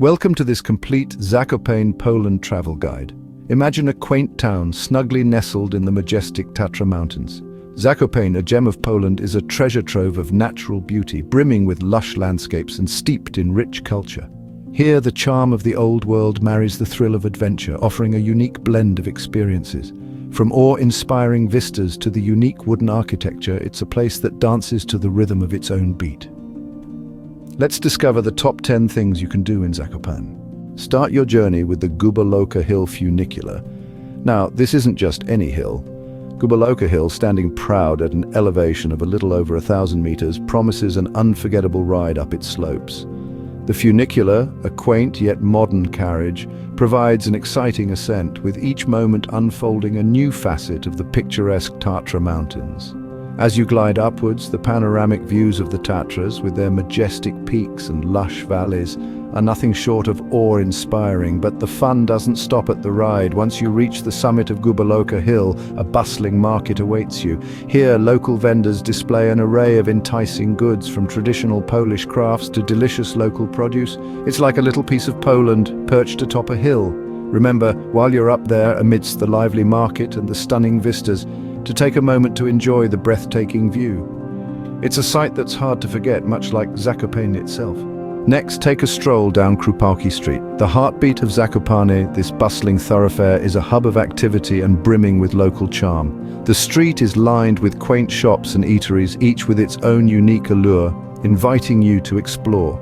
Welcome to this complete Zakopane, Poland travel guide. Imagine a quaint town snugly nestled in the majestic Tatra Mountains. Zakopane, a gem of Poland, is a treasure trove of natural beauty, brimming with lush landscapes and steeped in rich culture. Here, the charm of the old world marries the thrill of adventure, offering a unique blend of experiences. From awe-inspiring vistas to the unique wooden architecture, it's a place that dances to the rhythm of its own beat. Let's discover the top 10 things you can do in Zakopane. Start your journey with the Gubałówka Hill funicular. Now, this isn't just any hill. Gubałówka Hill, standing proud at an elevation of a little over 1,000 meters, promises an unforgettable ride up its slopes. The funicular, a quaint yet modern carriage, provides an exciting ascent, with each moment unfolding a new facet of the picturesque Tatra Mountains. As you glide upwards, the panoramic views of the Tatras, with their majestic peaks and lush valleys, are nothing short of awe-inspiring, but the fun doesn't stop at the ride. Once you reach the summit of Gubałówka Hill, a bustling market awaits you. Here, local vendors display an array of enticing goods, from traditional Polish crafts to delicious local produce. It's like a little piece of Poland perched atop a hill. Remember, while you're up there amidst the lively market and the stunning vistas, to take a moment to enjoy the breathtaking view. It's a sight that's hard to forget, much like Zakopane itself. Next, take a stroll down Krupówki Street. The heartbeat of Zakopane, this bustling thoroughfare, is a hub of activity and brimming with local charm. The street is lined with quaint shops and eateries, each with its own unique allure, inviting you to explore.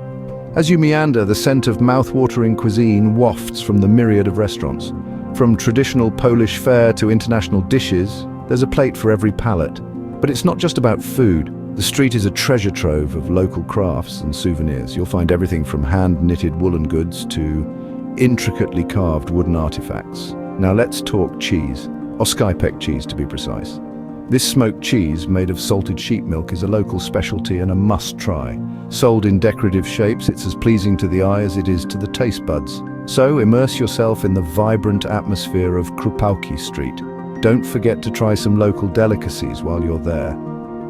As you meander, the scent of mouth-watering cuisine wafts from the myriad of restaurants. From traditional Polish fare to international dishes, there's a plate for every palate. But it's not just about food. The street is a treasure trove of local crafts and souvenirs. You'll find everything from hand-knitted woolen goods to intricately carved wooden artifacts. Now let's talk cheese, Oskipek cheese to be precise. This smoked cheese, made of salted sheep milk, is a local specialty and a must-try. Sold in decorative shapes, it's as pleasing to the eye as it is to the taste buds. So immerse yourself in the vibrant atmosphere of Krupówki Street. Don't forget to try some local delicacies while you're there.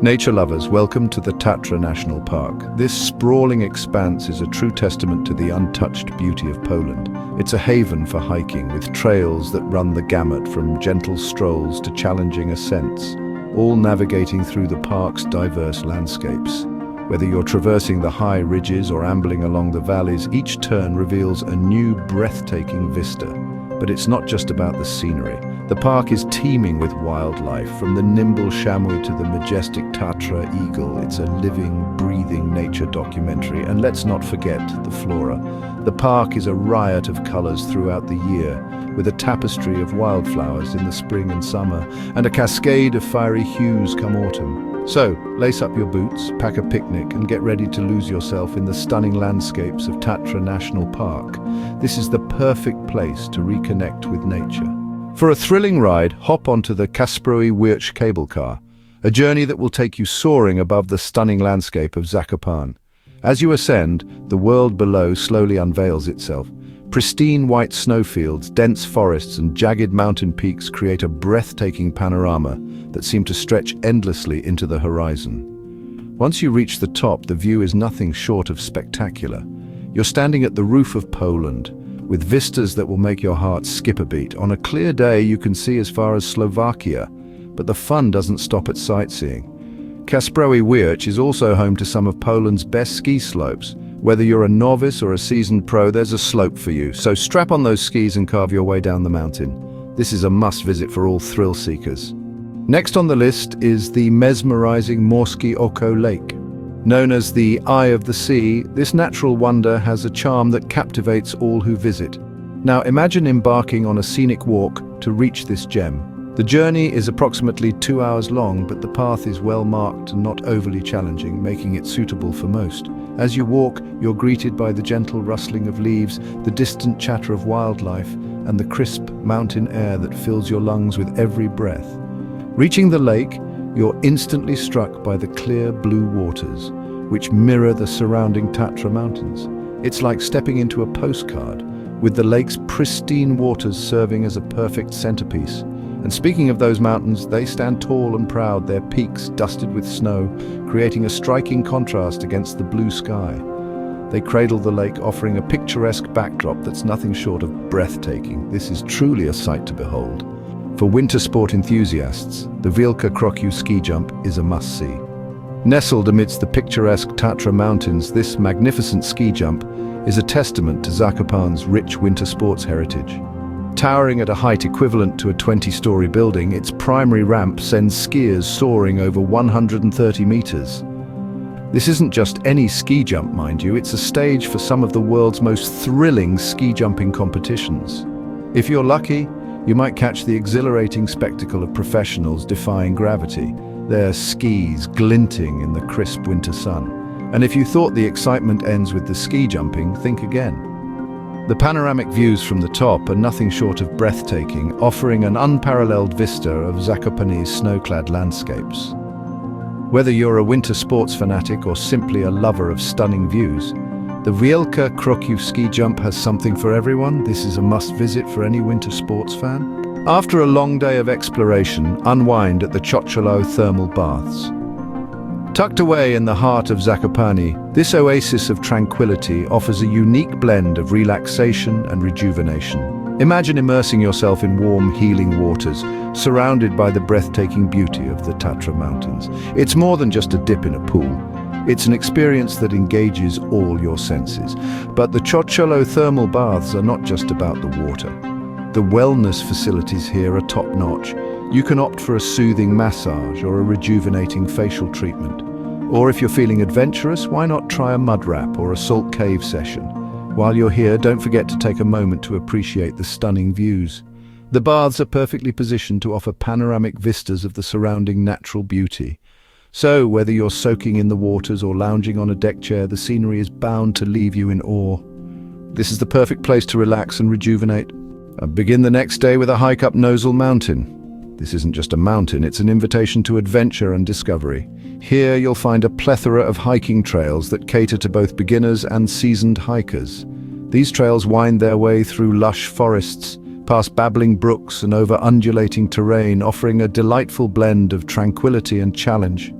Nature lovers, welcome to the Tatra National Park. This sprawling expanse is a true testament to the untouched beauty of Poland. It's a haven for hiking, with trails that run the gamut from gentle strolls to challenging ascents, all navigating through the park's diverse landscapes. Whether you're traversing the high ridges or ambling along the valleys, each turn reveals a new breathtaking vista. But it's not just about the scenery. The park is teeming with wildlife, from the nimble chamois to the majestic Tatra eagle. It's a living, breathing nature documentary. And let's not forget the flora. The park is a riot of colors throughout the year, with a tapestry of wildflowers in the spring and summer, and a cascade of fiery hues come autumn. So, lace up your boots, pack a picnic, and get ready to lose yourself in the stunning landscapes of Tatra National Park. This is the perfect place to reconnect with nature. For a thrilling ride, hop onto the Kasprowy Wierch cable car, a journey that will take you soaring above the stunning landscape of Zakopane. As you ascend, the world below slowly unveils itself. Pristine white snowfields, dense forests, and jagged mountain peaks create a breathtaking panorama that seem to stretch endlessly into the horizon. Once you reach the top, the view is nothing short of spectacular. You're standing at the roof of Poland, with vistas that will make your heart skip a beat. On a clear day, you can see as far as Slovakia, but the fun doesn't stop at sightseeing. Kasprowy Wierch is also home to some of Poland's best ski slopes. Whether you're a novice or a seasoned pro, there's a slope for you. So strap on those skis and carve your way down the mountain. This is a must-visit for all thrill seekers. Next on the list is the mesmerizing Morskie Oko Lake. Known as the Eye of the Sea, this natural wonder has a charm that captivates all who visit. Now imagine embarking on a scenic walk to reach this gem. The journey is approximately 2 hours long, but the path is well marked and not overly challenging, making it suitable for most. As you walk, you're greeted by the gentle rustling of leaves, the distant chatter of wildlife, and the crisp mountain air that fills your lungs with every breath. Reaching the lake, you're instantly struck by the clear blue waters, which mirror the surrounding Tatra Mountains. It's like stepping into a postcard, with the lake's pristine waters serving as a perfect centerpiece. And speaking of those mountains, they stand tall and proud, their peaks dusted with snow, creating a striking contrast against the blue sky. They cradle the lake, offering a picturesque backdrop that's nothing short of breathtaking. This is truly a sight to behold. For winter sport enthusiasts, the Wielka Krokiew ski jump is a must-see. Nestled amidst the picturesque Tatra Mountains, this magnificent ski jump is a testament to Zakopane's rich winter sports heritage. Towering at a height equivalent to a 20-story building, its primary ramp sends skiers soaring over 130 meters. This isn't just any ski jump, mind you, it's a stage for some of the world's most thrilling ski jumping competitions. If you're lucky, you might catch the exhilarating spectacle of professionals defying gravity, their skis glinting in the crisp winter sun. And if you thought the excitement ends with the ski jumping, think again. The panoramic views from the top are nothing short of breathtaking, offering an unparalleled vista of Zakopane's snow-clad landscapes. Whether you're a winter sports fanatic or simply a lover of stunning views, the Wielka Krokiew ski jump has something for everyone. This is a must-visit for any winter sports fan. After a long day of exploration, unwind at the Chochołów thermal baths. Tucked away in the heart of Zakopane, this oasis of tranquility offers a unique blend of relaxation and rejuvenation. Imagine immersing yourself in warm, healing waters, surrounded by the breathtaking beauty of the Tatra Mountains. It's more than just a dip in a pool. It's an experience that engages all your senses. But the Chochołów thermal baths are not just about the water. The wellness facilities here are top-notch. You can opt for a soothing massage or a rejuvenating facial treatment. Or if you're feeling adventurous, why not try a mud wrap or a salt cave session? While you're here, don't forget to take a moment to appreciate the stunning views. The baths are perfectly positioned to offer panoramic vistas of the surrounding natural beauty. So, whether you're soaking in the waters or lounging on a deck chair, the scenery is bound to leave you in awe. This is the perfect place to relax and rejuvenate. Begin the next day with a hike up Nosal Mountain. This isn't just a mountain, it's an invitation to adventure and discovery. Here you'll find a plethora of hiking trails that cater to both beginners and seasoned hikers. These trails wind their way through lush forests, past babbling brooks and over undulating terrain, offering a delightful blend of tranquility and challenge.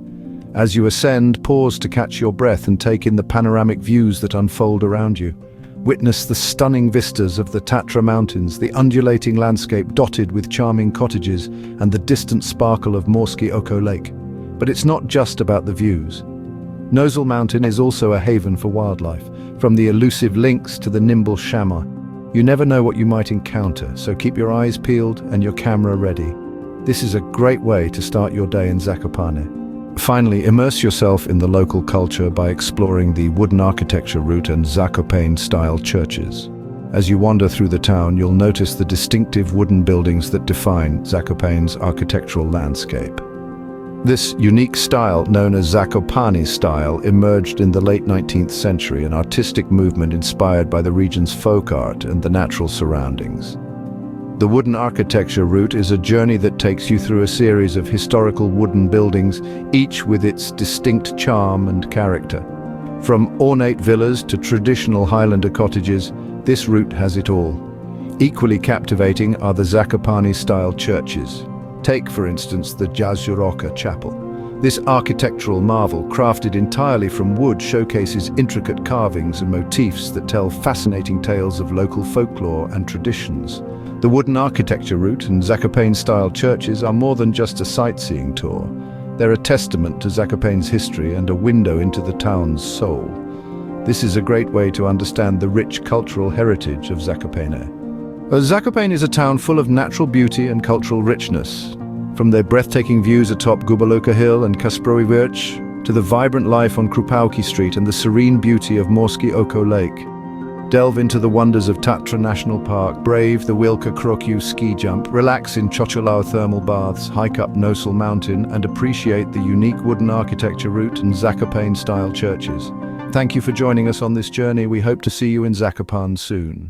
As you ascend, pause to catch your breath and take in the panoramic views that unfold around you. Witness the stunning vistas of the Tatra Mountains, the undulating landscape dotted with charming cottages, and the distant sparkle of Morskie Oko Lake. But it's not just about the views. Nosal Mountain is also a haven for wildlife, from the elusive lynx to the nimble chamois. You never know what you might encounter, so keep your eyes peeled and your camera ready. This is a great way to start your day in Zakopane. Finally, immerse yourself in the local culture by exploring the wooden architecture route and Zakopane-style churches. As you wander through the town, you'll notice the distinctive wooden buildings that define Zakopane's architectural landscape. This unique style, known as Zakopane style, emerged in the late 19th century, an artistic movement inspired by the region's folk art and the natural surroundings. The wooden architecture route is a journey that takes you through a series of historical wooden buildings, each with its distinct charm and character. From ornate villas to traditional Highlander cottages, this route has it all. Equally captivating are the Zakopane-style churches. Take, for instance, the Chochołów Chapel. This architectural marvel, crafted entirely from wood, showcases intricate carvings and motifs that tell fascinating tales of local folklore and traditions. The wooden architecture route and Zakopane-style churches are more than just a sightseeing tour. They're a testament to Zakopane's history and a window into the town's soul. This is a great way to understand the rich cultural heritage of Zakopane. Zakopane is a town full of natural beauty and cultural richness. From their breathtaking views atop Gubałówka Hill and Kasprowy Wierch, to the vibrant life on Krupówki Street and the serene beauty of Morskie Oko Lake. Delve into the wonders of Tatra National Park, brave the Wielka Krokiew ski jump, relax in Chochołów thermal baths, hike up Nosal Mountain, and appreciate the unique wooden architecture route and Zakopane-style churches. Thank you for joining us on this journey. We hope to see you in Zakopane soon.